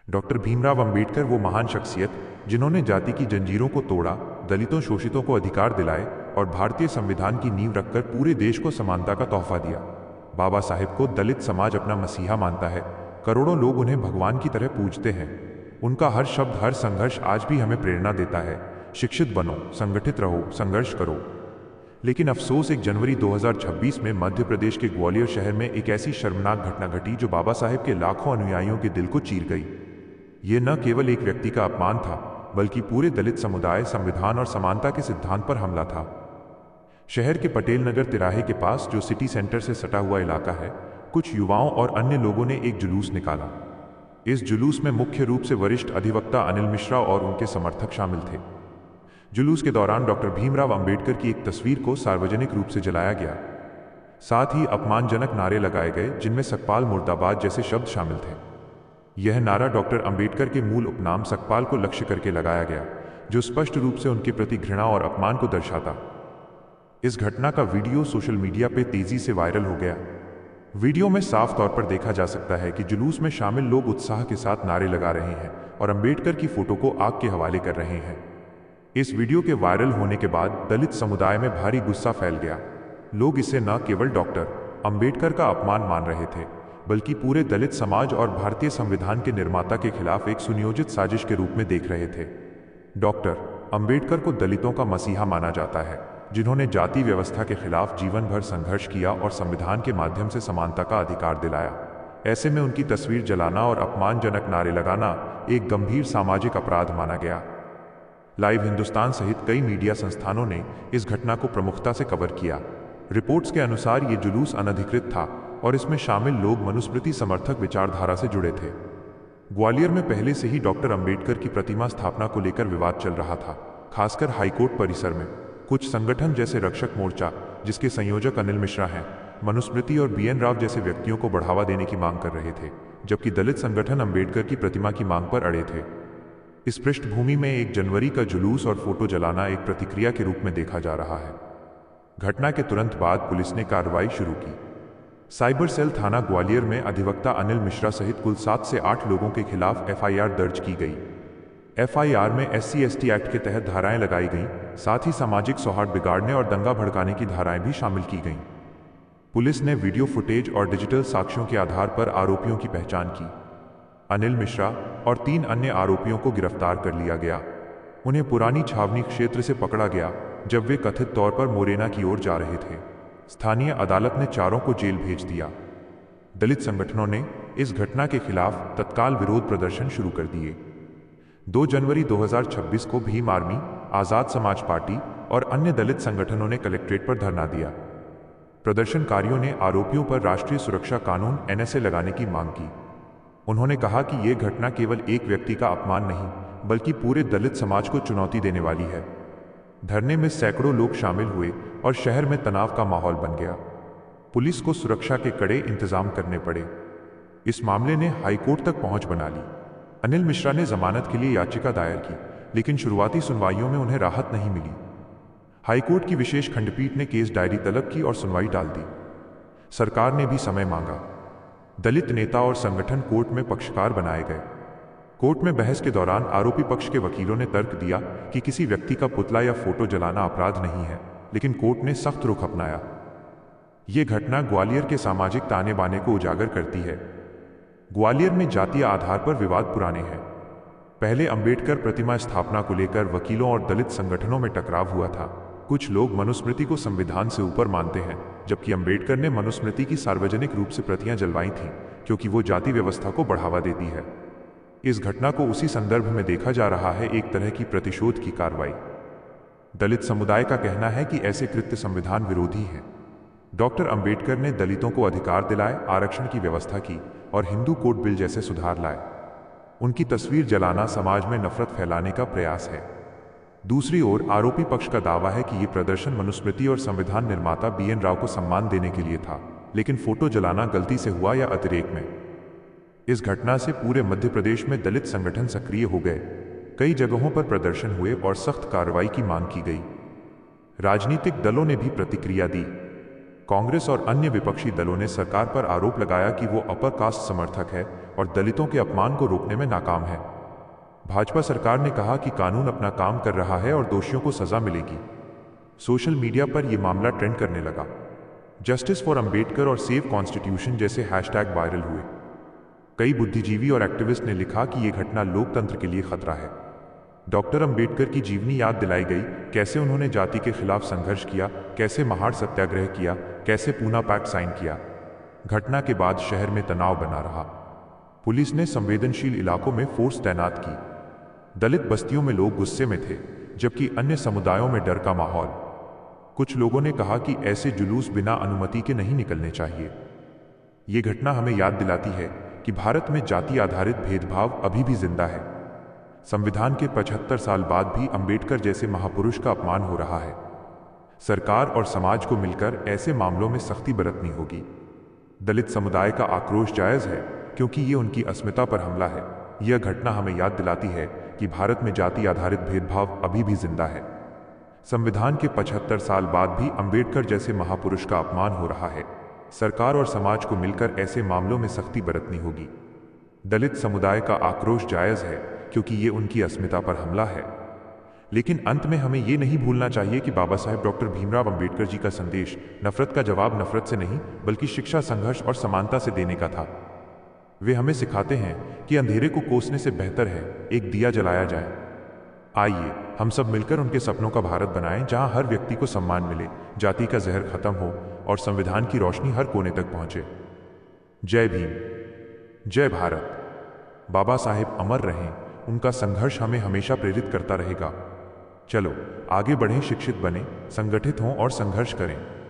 Doctor Bhimrao Ambedkar वो महान शख्सियत जिन्होंने जाति की जंजीरों को तोड़ा, दलितों शोषितों को अधिकार दिलाए और भारतीय संविधान की नींव रखकर पूरे देश को समानता का तोहफा दिया। बाबा साहेब को दलित समाज अपना मसीहा मानता है। करोड़ों लोग उन्हें भगवान की तरह पूजते हैं। उनका हर शब्द, हर संघर्ष आज भी हमें प्रेरणा देता है। शिक्षित बनो, संगठित रहो, संघर्ष करो। लेकिन अफसोस, 1 जनवरी 2026 में मध्य प्रदेश के ग्वालियर शहर में एक ऐसी शर्मनाक घटना घटी जो बाबा साहेब के लाखों अनुयायियों के दिल को चीर गई। ये न केवल एक व्यक्ति का अपमान था, बल्कि पूरे दलित समुदाय, संविधान और समानता के सिद्धांत पर हमला था। शहर के पटेल नगर तिराहे के पास, जो सिटी सेंटर से सटा हुआ इलाका है, कुछ युवाओं और अन्य लोगों ने एक जुलूस निकाला। इस जुलूस में मुख्य रूप से वरिष्ठ अधिवक्ता अनिल मिश्रा और उनके समर्थक शामिल थे। जुलूस के दौरान डॉक्टर भीमराव अंबेडकर की एक तस्वीर को सार्वजनिक रूप से जलाया गया। साथ ही अपमानजनक नारे लगाए गए, जिनमें सकपाल मुर्दाबाद जैसे शब्द शामिल थे। यह नारा डॉक्टर अंबेडकर के मूल उपनाम सकपाल को लक्ष्य करके लगाया गया, जो स्पष्ट रूप से उनके प्रति घृणा और अपमान को दर्शाता। इस घटना का वीडियो सोशल मीडिया पर तेजी से वायरल हो गया। वीडियो में साफ तौर पर देखा जा सकता है कि जुलूस में शामिल लोग उत्साह के साथ नारे लगा रहे हैं और अंबेडकर की फोटो को आग के हवाले कर रहे हैं। इस वीडियो के वायरल होने के बाद दलित समुदाय में भारी गुस्सा फैल गया। लोग इसे न केवल डॉक्टर अंबेडकर का अपमान मान रहे थे, बल्कि पूरे दलित समाज और भारतीय संविधान के निर्माता के खिलाफ एक सुनियोजित साजिश के रूप में देख रहे थे। डॉक्टर अंबेडकर को दलितों का मसीहा माना जाता है, जिन्होंने जाति व्यवस्था के खिलाफ जीवन भर संघर्ष किया और संविधान के माध्यम से समानता का अधिकार दिलाया। ऐसे में उनकी तस्वीर जलाना और अपमानजनक नारे लगाना एक गंभीर सामाजिक अपराध माना गया। लाइव हिंदुस्तान सहित कई मीडिया संस्थानों ने इस घटना को प्रमुखता से कवर किया। रिपोर्ट्स के अनुसार ये जुलूस अनधिकृत था और इसमें शामिल लोग मनुस्मृति समर्थक विचारधारा से जुड़े थे। ग्वालियर में पहले से ही डॉक्टर अंबेडकर की प्रतिमा स्थापना को लेकर विवाद चल रहा था, खासकर हाईकोर्ट परिसर में। कुछ संगठन जैसे रक्षक मोर्चा, जिसके संयोजक अनिल मिश्रा हैं, मनुस्मृति और BN राव जैसे व्यक्तियों को बढ़ावा देने की मांग कर रहे थे, जबकि दलित संगठन अंबेडकर की प्रतिमा की मांग पर अड़े थे। इस पृष्ठभूमि में 1 जनवरी का जुलूस और फोटो जलाना एक प्रतिक्रिया के रूप में देखा जा रहा है। घटना के तुरंत बाद पुलिस ने कार्रवाई शुरू की। साइबर सेल थाना ग्वालियर में अधिवक्ता अनिल मिश्रा सहित कुल 7 से 8 लोगों के खिलाफ FIR दर्ज की गई। FIR में SC/ST एक्ट के तहत धाराएं लगाई गईं, साथ ही सामाजिक सौहार्द बिगाड़ने और दंगा भड़काने की धाराएं भी शामिल की गईं। पुलिस ने वीडियो फुटेज और डिजिटल साक्ष्यों के आधार पर आरोपियों की पहचान की। अनिल मिश्रा और 3 अन्य आरोपियों को गिरफ्तार कर लिया गया। उन्हें पुरानी छावनी क्षेत्र से पकड़ा गया, जब वे कथित तौर पर मोरेना की ओर जा रहे थे। स्थानीय अदालत ने चारों को जेल भेज दिया। दलित संगठनों ने इस घटना के खिलाफ तत्काल विरोध प्रदर्शन शुरू कर दिए। 2 जनवरी 2026 को भीम आर्मी, आजाद समाज पार्टी और अन्य दलित संगठनों ने कलेक्ट्रेट पर धरना दिया। प्रदर्शनकारियों ने आरोपियों पर राष्ट्रीय सुरक्षा कानून NSA लगाने की मांग की। उन्होंने कहा कि यह घटना केवल एक व्यक्ति का अपमान नहीं, बल्कि पूरे दलित समाज को चुनौती देने वाली है। धरने में सैकड़ों लोग शामिल हुए और शहर में तनाव का माहौल बन गया। पुलिस को सुरक्षा के कड़े इंतजाम करने पड़े। इस मामले ने हाईकोर्ट तक पहुंच बना ली। अनिल मिश्रा ने जमानत के लिए याचिका दायर की, लेकिन शुरुआती सुनवाइयों में उन्हें राहत नहीं मिली। हाईकोर्ट की विशेष खंडपीठ ने केस डायरी तलब की और सुनवाई टाल दी। सरकार ने भी समय मांगा। दलित नेता और संगठन कोर्ट में पक्षकार बनाए गए। कोर्ट में बहस के दौरान आरोपी पक्ष के वकीलों ने तर्क दिया कि किसी व्यक्ति का पुतला या फोटो जलाना अपराध नहीं है, लेकिन कोर्ट ने सख्त रुख अपनाया। ये घटना ग्वालियर के सामाजिक ताने बाने को उजागर करती है। ग्वालियर में जातीय आधार पर विवाद पुराने हैं। पहले अंबेडकर प्रतिमा स्थापना को लेकर वकीलों और दलित संगठनों में टकराव हुआ था। कुछ लोग मनुस्मृति को संविधान से ऊपर मानते हैं, जबकि अंबेडकर ने मनुस्मृति की सार्वजनिक रूप से प्रतियां जलवाई थीं, क्योंकि वो जाति व्यवस्था को बढ़ावा देती है। इस घटना को उसी संदर्भ में देखा जा रहा है, एक तरह की प्रतिशोध की कार्रवाई। दलित समुदाय का कहना है कि ऐसे कृत्य संविधान विरोधी हैं। डॉक्टर अंबेडकर ने दलितों को अधिकार दिलाए, आरक्षण की व्यवस्था की और हिंदू कोड बिल जैसे सुधार लाए। उनकी तस्वीर जलाना समाज में नफरत फैलाने का प्रयास है। दूसरी ओर आरोपी पक्ष का दावा है कि ये प्रदर्शन मनुस्मृति और संविधान निर्माता BN राव को सम्मान देने के लिए था, लेकिन फोटो जलाना गलती से हुआ या अतिरेक में। इस घटना से पूरे मध्य प्रदेश में दलित संगठन सक्रिय हो गए। कई जगहों पर प्रदर्शन हुए और सख्त कार्रवाई की मांग की गई। राजनीतिक दलों ने भी प्रतिक्रिया दी। कांग्रेस और अन्य विपक्षी दलों ने सरकार पर आरोप लगाया कि वो अपर कास्ट समर्थक है और दलितों के अपमान को रोकने में नाकाम है। भाजपा सरकार ने कहा कि कानून अपना काम कर रहा है और दोषियों को सजा मिलेगी। सोशल मीडिया पर यह मामला ट्रेंड करने लगा। जस्टिस फॉर अंबेडकर और सेव कॉन्स्टिट्यूशन जैसे हैशटैग वायरल हुए। कई बुद्धिजीवी और एक्टिविस्ट ने लिखा कि यह घटना लोकतंत्र के लिए खतरा है। डॉक्टर अंबेडकर की जीवनी याद दिलाई गई, कैसे उन्होंने जाति के खिलाफ संघर्ष किया, कैसे महाड़ सत्याग्रह किया, कैसे पूना पैक्ट साइन किया। घटना के बाद शहर में तनाव बना रहा। पुलिस ने संवेदनशील इलाकों में फोर्स तैनात की। दलित बस्तियों में लोग गुस्से में थे, जबकि अन्य समुदायों में डर का माहौल। कुछ लोगों ने कहा कि ऐसे जुलूस बिना अनुमति के नहीं निकलने चाहिए। ये घटना हमें याद दिलाती है कि भारत में जाति आधारित भेदभाव अभी भी जिंदा है। संविधान के 75 साल बाद भी अंबेडकर जैसे महापुरुष का अपमान हो रहा है। सरकार और समाज को मिलकर ऐसे मामलों में सख्ती बरतनी होगी। दलित समुदाय का आक्रोश जायज है, क्योंकि ये उनकी अस्मिता पर हमला है। यह घटना हमें याद दिलाती है कि भारत में जाति आधारित भेदभाव अभी भी जिंदा है। संविधान के 75 साल बाद भी अंबेडकर जैसे महापुरुष का अपमान हो रहा है। सरकार और समाज को मिलकर ऐसे मामलों में सख्ती बरतनी होगी। दलित समुदाय का आक्रोश जायज है, क्योंकि ये उनकी अस्मिता पर हमला है। लेकिन अंत में हमें ये नहीं भूलना चाहिए कि बाबा साहेब डॉक्टर भीमराव अंबेडकर जी का संदेश नफरत का जवाब नफरत से नहीं, बल्कि शिक्षा, संघर्ष और समानता से देने का था। वे हमें सिखाते हैं कि अंधेरे को कोसने से बेहतर है एक दिया जलाया जाए। आइए हम सब मिलकर उनके सपनों का भारत बनाएं, जहां हर व्यक्ति को सम्मान मिले, जाति का जहर खत्म हो और संविधान की रोशनी हर कोने तक पहुंचे। जय भीम, जय भारत। बाबा साहेब अमर रहें, उनका संघर्ष हमें हमेशा प्रेरित करता रहेगा। चलो आगे बढ़ें, शिक्षित बनें, संगठित हों और संघर्ष करें।